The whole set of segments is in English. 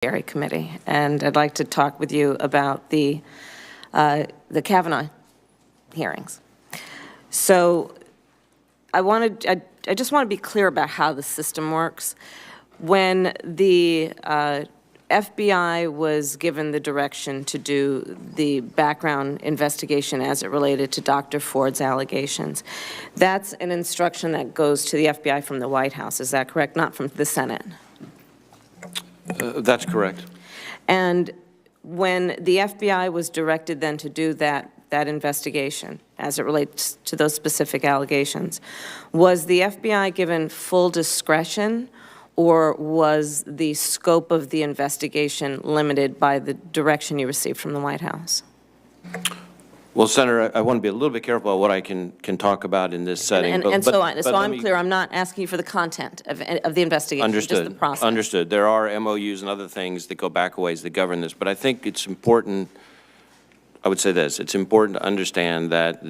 Judiciary Committee, and I'd like to talk with you about the Kavanaugh hearings. So I just want to be clear about how the system works. When the FBI was given the direction to do the background investigation as it related to Dr. Ford's allegations, that's an instruction that goes to the FBI from the White House. Is that correct? Not from the Senate? That's correct. And when the FBI was directed then to do that investigation as it relates to those specific allegations, was the FBI given full discretion, or was the scope of the investigation limited by the direction you received from the White House? Well, Senator, I want to be a little bit careful about what I can talk about in this setting. So I'm clear. I'm not asking you for the content of the investigation, understood, just the process. Understood. There are MOUs and other things that go back a ways that govern this, but I think it's important, I would say this, it's important to understand that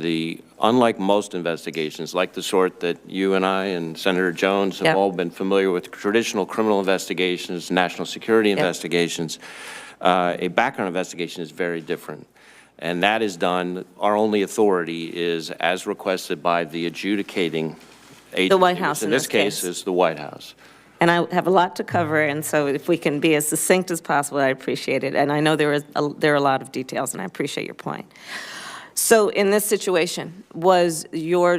unlike most investigations, like the sort that you and I and Senator Jones have all been familiar with, traditional criminal investigations, national security investigations, a background investigation is very different. And that is done, our only authority is as requested by the adjudicating agency. The White House in this case is the White House. And I have a lot to cover, and so if we can be as succinct as possible, I appreciate it. And I know there are a lot of details, and I appreciate your point. So in this situation, was your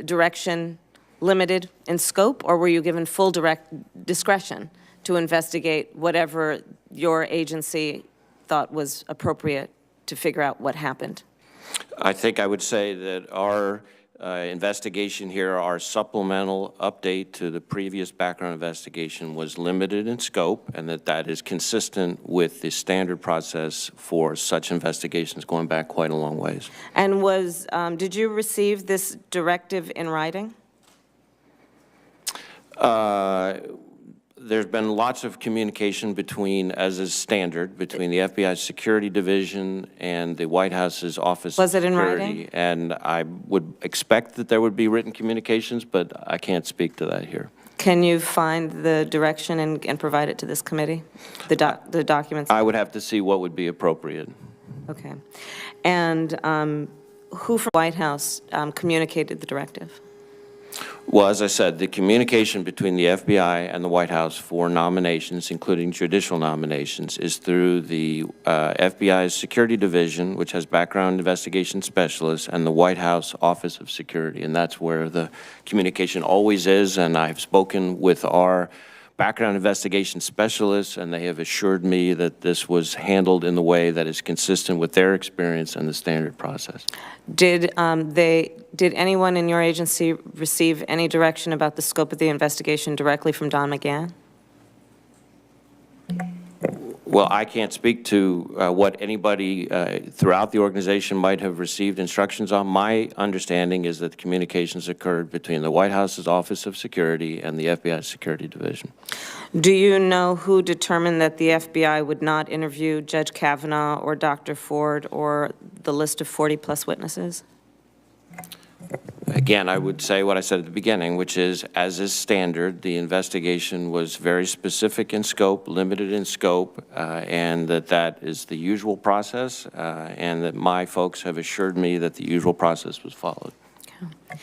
direction limited in scope, or were you given full direct discretion to investigate whatever your agency thought was appropriate to figure out what happened? I think I would say that our investigation here, our supplemental update to the previous background investigation was limited in scope, and that is consistent with the standard process for such investigations going back quite a long ways. And did you receive this directive in writing? There's been lots of communication as is standard, between the FBI's Security Division and the White House's Office of Security. Was it in writing? And I would expect that there would be written communications, but I can't speak to that here. Can you find the direction and provide it to this committee, the documents? I would have to see what would be appropriate. Okay. And who from the White House communicated the directive? Well, as I said, the communication between the FBI and the White House for nominations, including judicial nominations, is through the FBI's Security Division, which has background investigation specialists, and the White House Office of Security. And that's where the communication always is. And I've spoken with our background investigation specialists, and they have assured me that this was handled in the way that is consistent with their experience and the standard process. Did anyone in your agency receive any direction about the scope of the investigation directly from Don McGahn? Well, I can't speak to what anybody throughout the organization might have received instructions on. My understanding is that the communications occurred between the White House's Office of Security and the FBI's Security Division. Do you know who determined that the FBI would not interview Judge Kavanaugh or Dr. Ford or the list of 40-plus witnesses? Again, I would say what I said at the beginning, which is, as is standard, the investigation was very specific in scope, limited in scope, and that is the usual process, and that my folks have assured me that the usual process was followed. Okay.